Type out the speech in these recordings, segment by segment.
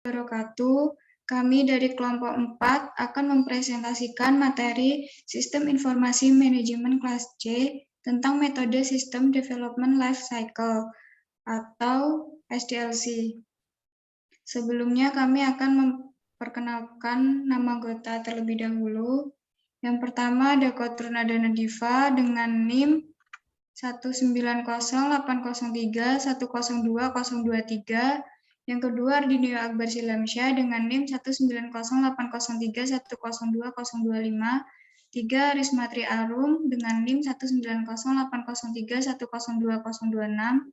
wabarakatuh. Kami dari kelompok 4 akan mempresentasikan materi Sistem Informasi Manajemen kelas C tentang metode System Development Life Cycle atau SDLC. Sebelumnya kami akan memperkenalkan nama anggota terlebih dahulu. Yang pertama ada Kotrunadana Diva dengan NIM 1908031020023. Yang kedua Ardinio Akbar Silamsyah dengan NIM 1908031020025. 3 Rismatri Arum dengan NIM 1908031020026.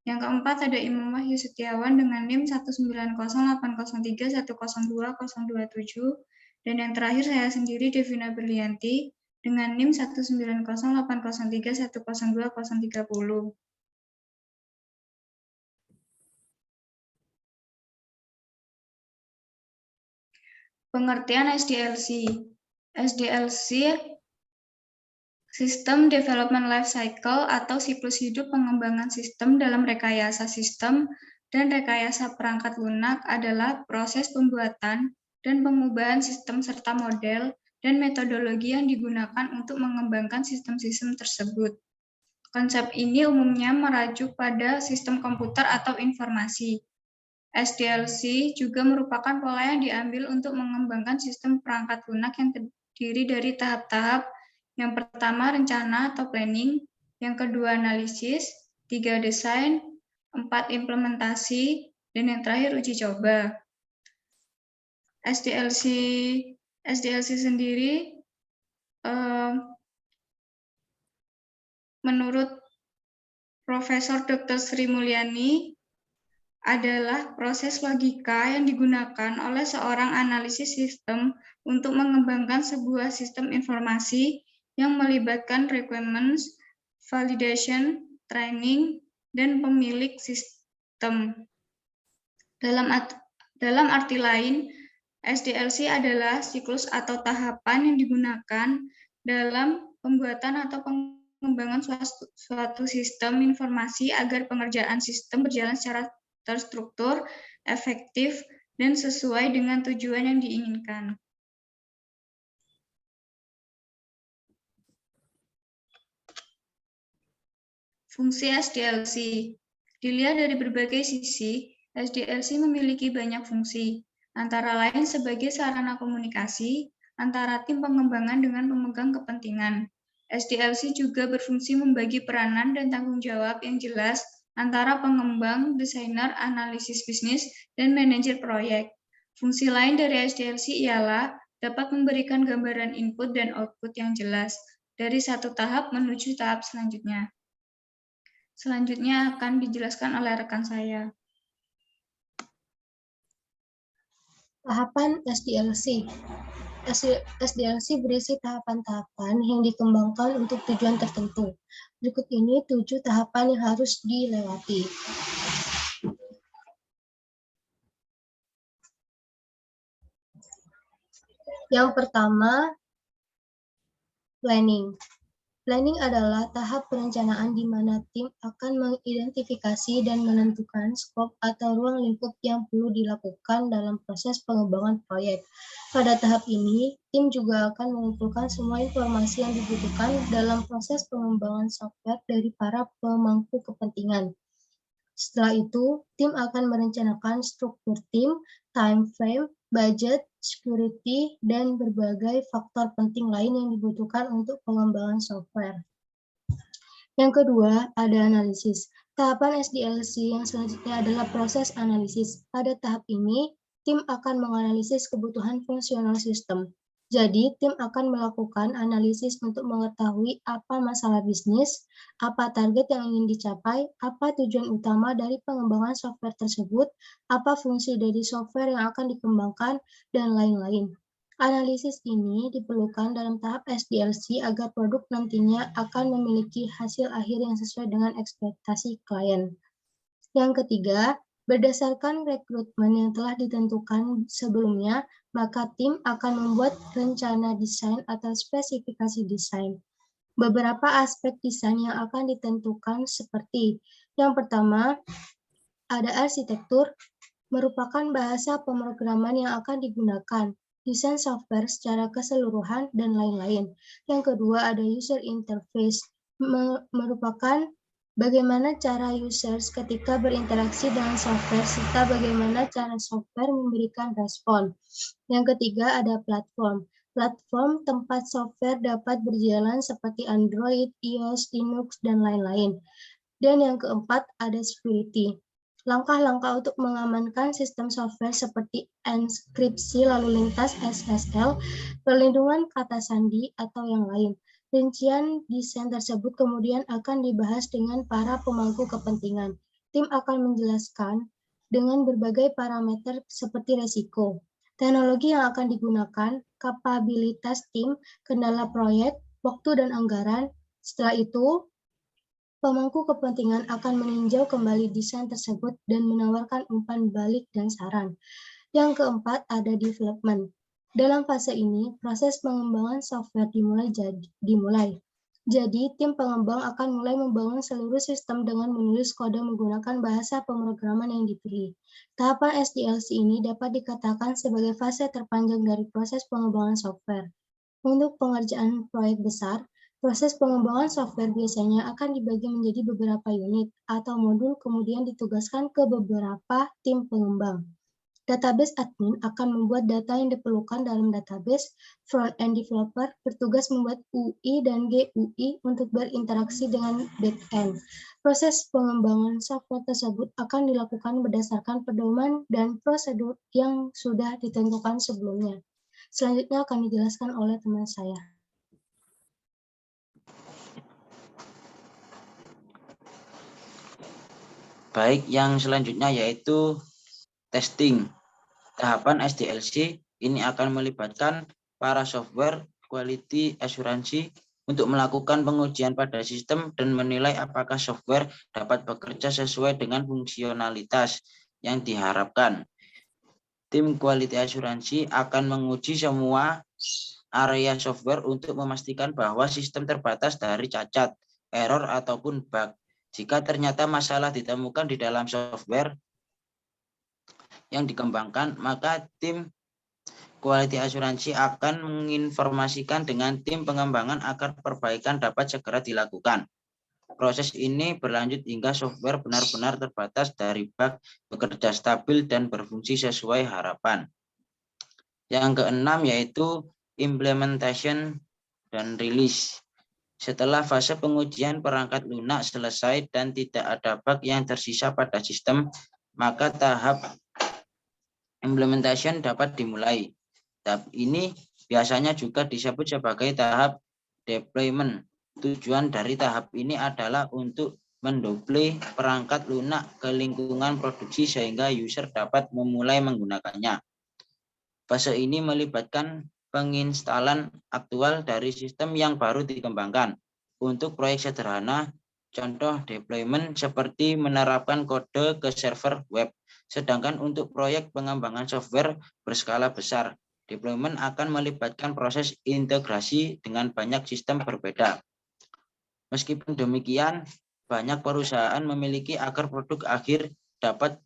Yang keempat ada Imam Wahyu Setiawan dengan NIM 1908031020027. Dan yang terakhir saya sendiri Devina Berlianti dengan NIM 1908031020030. Pengertian SDLC. SDLC System Development Life Cycle atau siklus hidup pengembangan sistem dalam rekayasa sistem dan rekayasa perangkat lunak adalah proses pembuatan dan pengubahan sistem serta model dan metodologi yang digunakan untuk mengembangkan sistem-sistem tersebut. Konsep ini umumnya merujuk pada sistem komputer atau informasi. SDLC juga merupakan pola yang diambil untuk mengembangkan sistem perangkat lunak yang terdiri dari tahap-tahap. Yang pertama rencana atau planning, yang kedua analisis, 3 desain, 4 implementasi, dan yang terakhir uji coba. SDLC sendiri menurut Profesor Dr. Sri Mulyani adalah proses logika yang digunakan oleh seorang analisis sistem untuk mengembangkan sebuah sistem informasi yang melibatkan requirements, validation, training, dan pemilik sistem. Dalam arti lain, SDLC adalah siklus atau tahapan yang digunakan dalam pembuatan atau pengembangan suatu sistem informasi agar pengerjaan sistem berjalan secara terstruktur, efektif, dan sesuai dengan tujuan yang diinginkan. Fungsi SDLC. Dilihat dari berbagai sisi, SDLC memiliki banyak fungsi, antara lain sebagai sarana komunikasi antara tim pengembangan dengan pemegang kepentingan. SDLC juga berfungsi membagi peranan dan tanggung jawab yang jelas antara pengembang, desainer, analisis bisnis, dan manajer proyek. Fungsi lain dari SDLC ialah dapat memberikan gambaran input dan output yang jelas dari satu tahap menuju tahap selanjutnya. Selanjutnya akan dijelaskan oleh rekan saya. Tahapan SDLC. SDLC berisi tahapan-tahapan yang dikembangkan untuk tujuan tertentu. Berikut ini 7 tahapan yang harus dilewati. Yang pertama, planning. Planning adalah tahap perencanaan di mana tim akan mengidentifikasi dan menentukan skop atau ruang lingkup yang perlu dilakukan dalam proses pengembangan proyek. Pada tahap ini, tim juga akan mengumpulkan semua informasi yang dibutuhkan dalam proses pengembangan software dari para pemangku kepentingan. Setelah itu, tim akan merencanakan struktur tim, time frame, budget, security, dan berbagai faktor penting lain yang dibutuhkan untuk pengembangan software. Yang kedua, ada analisis. Tahapan SDLC yang selanjutnya adalah proses analisis. Pada tahap ini, tim akan menganalisis kebutuhan fungsional sistem. Jadi, tim akan melakukan analisis untuk mengetahui apa masalah bisnis, apa target yang ingin dicapai, apa tujuan utama dari pengembangan software tersebut, apa fungsi dari software yang akan dikembangkan, dan lain-lain. Analisis ini diperlukan dalam tahap SDLC agar produk nantinya akan memiliki hasil akhir yang sesuai dengan ekspektasi klien. Yang ketiga, berdasarkan rekrutmen yang telah ditentukan sebelumnya, maka tim akan membuat rencana desain atau spesifikasi desain. Beberapa aspek desain yang akan ditentukan seperti yang pertama, ada arsitektur, merupakan bahasa pemrograman yang akan digunakan, desain software secara keseluruhan, dan lain-lain. Yang kedua ada user interface, merupakan bagaimana cara users ketika berinteraksi dengan software serta bagaimana cara software memberikan respon. Yang ketiga ada platform. Platform tempat software dapat berjalan seperti Android, iOS, Linux, dan lain-lain. Dan yang keempat ada security. Langkah-langkah untuk mengamankan sistem software seperti enkripsi lalu lintas SSL, perlindungan kata sandi, atau yang lain. Rincian desain tersebut kemudian akan dibahas dengan para pemangku kepentingan. Tim akan menjelaskan dengan berbagai parameter seperti resiko, teknologi yang akan digunakan, kapabilitas tim, kendala proyek, waktu dan anggaran. Setelah itu, pemangku kepentingan akan meninjau kembali desain tersebut dan menawarkan umpan balik dan saran. Yang keempat ada development. Dalam fase ini, proses pengembangan software dimulai. Jadi, tim pengembang akan mulai membangun seluruh sistem dengan menulis kode menggunakan bahasa pemrograman yang dipilih. Tahapan SDLC ini dapat dikatakan sebagai fase terpanjang dari proses pengembangan software. Untuk pengerjaan proyek besar, proses pengembangan software biasanya akan dibagi menjadi beberapa unit atau modul kemudian ditugaskan ke beberapa tim pengembang. Database admin akan membuat data yang diperlukan dalam database, front-end developer bertugas membuat UI dan GUI untuk berinteraksi dengan back-end. Proses pengembangan software tersebut akan dilakukan berdasarkan pedoman dan prosedur yang sudah ditentukan sebelumnya. Selanjutnya akan dijelaskan oleh teman saya. Baik, yang selanjutnya yaitu testing. Tahapan SDLC ini akan melibatkan para software quality assurance untuk melakukan pengujian pada sistem dan menilai apakah software dapat bekerja sesuai dengan fungsionalitas yang diharapkan. Tim quality assurance akan menguji semua area software untuk memastikan bahwa sistem terbatas dari cacat, error, ataupun bug. Jika ternyata masalah ditemukan di dalam software yang dikembangkan, maka tim quality assurance akan menginformasikan dengan tim pengembangan agar perbaikan dapat segera dilakukan. Proses ini berlanjut hingga software benar-benar terbatas dari bug, bekerja stabil, dan berfungsi sesuai harapan. Yang keenam yaitu implementation dan release. Setelah fase pengujian perangkat lunak selesai dan tidak ada bug yang tersisa pada sistem, maka tahap implementation dapat dimulai. Tahap ini biasanya juga disebut sebagai tahap deployment. Tujuan dari tahap ini adalah untuk mendoble perangkat lunak ke lingkungan produksi sehingga user dapat memulai menggunakannya. Fase ini melibatkan penginstalan aktual dari sistem yang baru dikembangkan. Untuk proyek sederhana, contoh deployment seperti menerapkan kode ke server web. Sedangkan untuk proyek pengembangan software berskala besar, deployment akan melibatkan proses integrasi dengan banyak sistem berbeda. Meskipun demikian, banyak perusahaan memiliki agar produk akhir dapat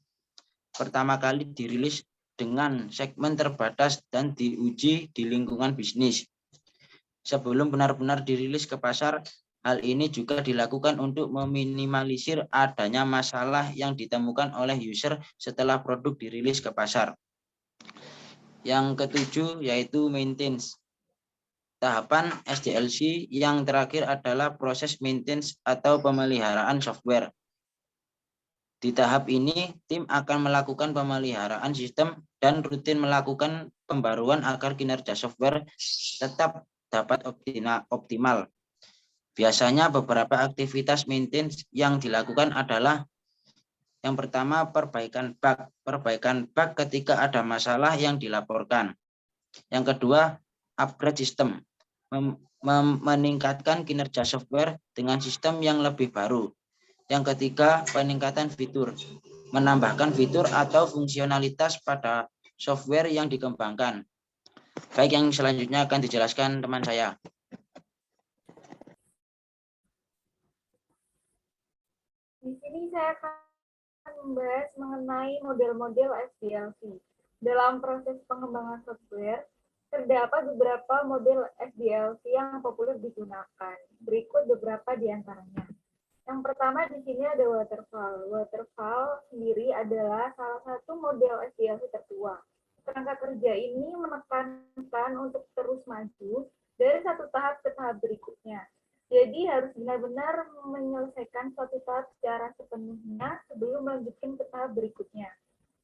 pertama kali dirilis dengan segmen terbatas dan diuji di lingkungan bisnis. Sebelum benar-benar dirilis ke pasar, hal ini juga dilakukan untuk meminimalisir adanya masalah yang ditemukan oleh user setelah produk dirilis ke pasar. Yang ketujuh yaitu maintenance. Tahapan SDLC yang terakhir adalah proses maintenance atau pemeliharaan software. Di tahap ini, tim akan melakukan pemeliharaan sistem dan rutin melakukan pembaruan agar kinerja software tetap dapat optimal. Biasanya beberapa aktivitas maintenance yang dilakukan adalah yang pertama perbaikan bug. Perbaikan bug ketika ada masalah yang dilaporkan. Yang kedua, upgrade sistem. Meningkatkan kinerja software dengan sistem yang lebih baru. Yang ketiga, peningkatan fitur. Menambahkan fitur atau fungsionalitas pada software yang dikembangkan. Baik, yang selanjutnya akan dijelaskan teman saya. Di sini saya akan membahas mengenai model-model SDLC. Dalam proses pengembangan software, terdapat beberapa model SDLC yang populer digunakan. Berikut beberapa di antaranya. Yang pertama di sini ada waterfall. Waterfall sendiri adalah salah satu model SDLC tertua. Kerangka kerja ini menekankan untuk terus maju dari satu tahap ke tahap berikutnya. Jadi harus benar-benar menyelesaikan suatu tahap secara sepenuhnya sebelum melanjutkan ke tahap berikutnya.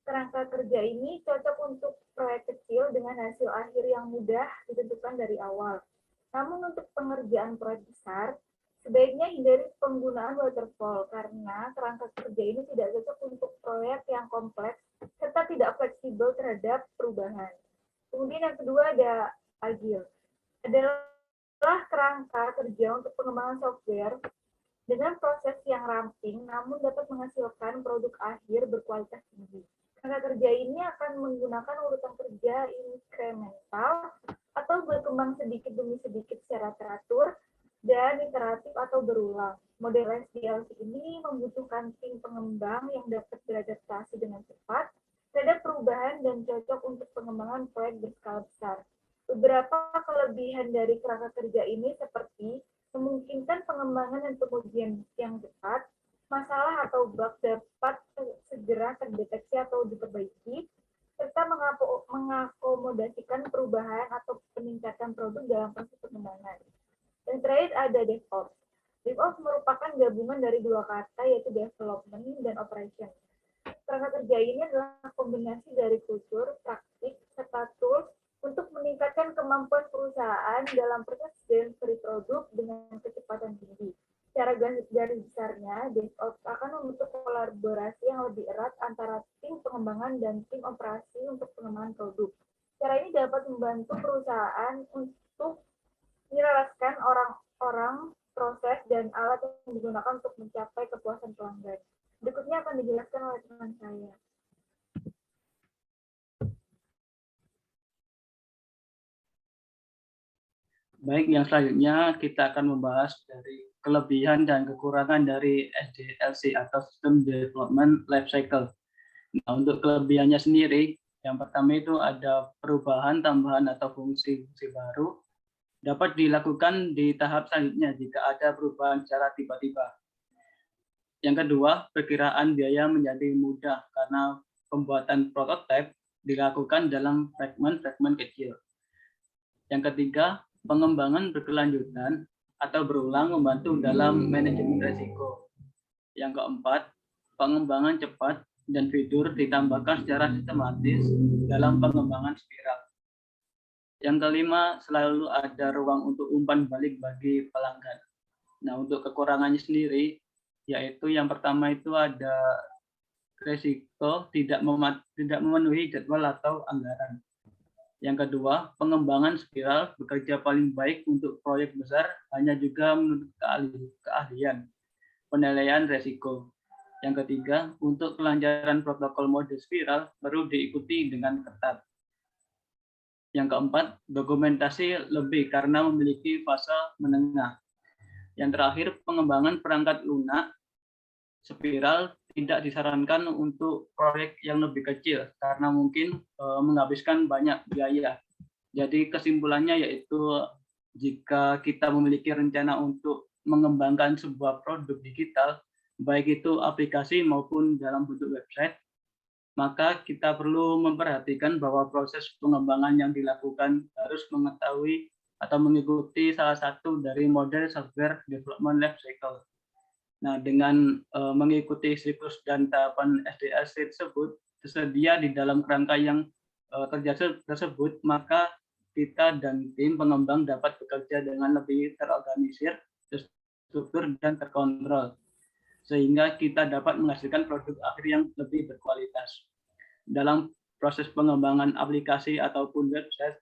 Kerangka kerja ini cocok untuk proyek kecil dengan hasil akhir yang mudah ditentukan dari awal. Namun untuk pengerjaan proyek besar, sebaiknya hindari penggunaan waterfall karena kerangka kerja ini tidak cocok untuk proyek yang kompleks serta tidak fleksibel terhadap perubahan. Kemudian yang kedua ada agile. Adalah kerangka kerja untuk pengembangan software dengan proses yang ramping namun dapat menghasilkan produk akhir berkualitas tinggi. Kerangka kerja ini akan menggunakan urutan kerja inkremental atau berkembang sedikit demi sedikit secara teratur dan iteratif atau berulang. Model SDLC ini membutuhkan tim pengembang yang dapat beradaptasi dengan cepat terhadap perubahan dan cocok untuk pengembangan proyek berskala besar. Beberapa kelebihan dari kerangka kerja ini seperti memungkinkan pengembangan dan pengujian yang cepat, masalah atau bug dapat segera terdeteksi atau diperbaiki, serta mengakomodasikan perubahan atau peningkatan produk dalam proses pengembangan. Dan terakhir ada DevOps. DevOps merupakan gabungan dari dua kata yaitu development dan operation. Kerangka kerja ini adalah kombinasi dari kultur, praktik, serta tools untuk meningkatkan kemampuan perusahaan dalam proses delivery produk dengan kecepatan tinggi. Secara garis besarnya, DevOps akan membentuk kolaborasi yang lebih erat antara tim pengembangan dan tim operasi untuk pengembangan produk. Cara ini dapat membantu perusahaan untuk menyelaraskan orang-orang, proses, dan alat yang digunakan untuk mencapai kepuasan pelanggan. Berikutnya akan dijelaskan oleh teman saya. Baik, yang selanjutnya kita akan membahas dari kelebihan dan kekurangan dari SDLC atau System Development Lifecycle. Nah, untuk kelebihannya sendiri, yang pertama itu ada perubahan, tambahan, atau fungsi-fungsi baru dapat dilakukan di tahap selanjutnya jika ada perubahan secara tiba-tiba. Yang kedua, perkiraan biaya menjadi mudah karena pembuatan prototipe dilakukan dalam fragmen-fragmen kecil. Yang ketiga, pengembangan berkelanjutan atau berulang membantu dalam manajemen risiko. Yang keempat, pengembangan cepat dan fitur ditambahkan secara sistematis dalam pengembangan spiral. Yang kelima, selalu ada ruang untuk umpan balik bagi pelanggan. Nah, untuk kekurangannya sendiri, yaitu yang pertama itu ada risiko tidak memenuhi jadwal atau anggaran. Yang kedua, pengembangan spiral bekerja paling baik untuk proyek besar hanya juga menurut keahlian, penilaian resiko. Yang ketiga, untuk kelancaran protokol mode spiral perlu diikuti dengan ketat. Yang keempat, dokumentasi lebih karena memiliki fase menengah. Yang terakhir, pengembangan perangkat lunak spiral tidak disarankan untuk proyek yang lebih kecil karena mungkin menghabiskan banyak biaya. Jadi kesimpulannya yaitu jika kita memiliki rencana untuk mengembangkan sebuah produk digital, baik itu aplikasi maupun dalam bentuk website, maka kita perlu memperhatikan bahwa proses pengembangan yang dilakukan harus mengetahui atau mengikuti salah satu dari model software development life cycle. Nah, dengan mengikuti siklus dan tahapan SDLC tersebut tersedia di dalam kerangka yang kerja tersebut, maka kita dan tim pengembang dapat bekerja dengan lebih terorganisir, terstruktur, dan terkontrol, sehingga kita dapat menghasilkan produk akhir yang lebih berkualitas. Dalam proses pengembangan aplikasi ataupun website,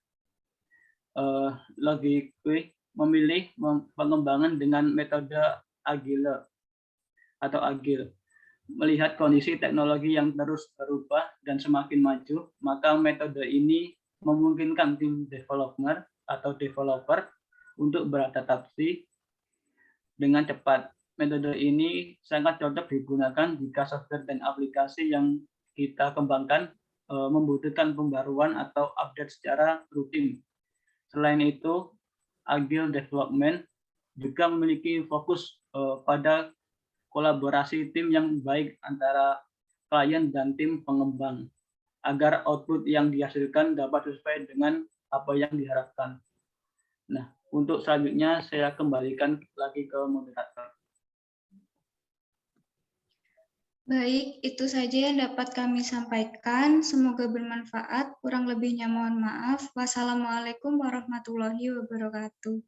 Logique memilih pengembangan dengan metode agile atau agil. Melihat kondisi teknologi yang terus berubah dan semakin maju, maka metode ini memungkinkan tim developer atau developer untuk beradaptasi dengan cepat. metode ini sangat cocok digunakan jika software dan aplikasi yang kita kembangkan membutuhkan pembaruan atau update secara rutin. Selain itu, Agile Development juga memiliki fokus pada kolaborasi tim yang baik antara klien dan tim pengembang, agar output yang dihasilkan dapat sesuai dengan apa yang diharapkan. Nah, untuk selanjutnya saya kembalikan lagi ke moderator. Baik, itu saja yang dapat kami sampaikan. Semoga bermanfaat. Kurang lebihnya mohon maaf. Wassalamualaikum warahmatullahi wabarakatuh.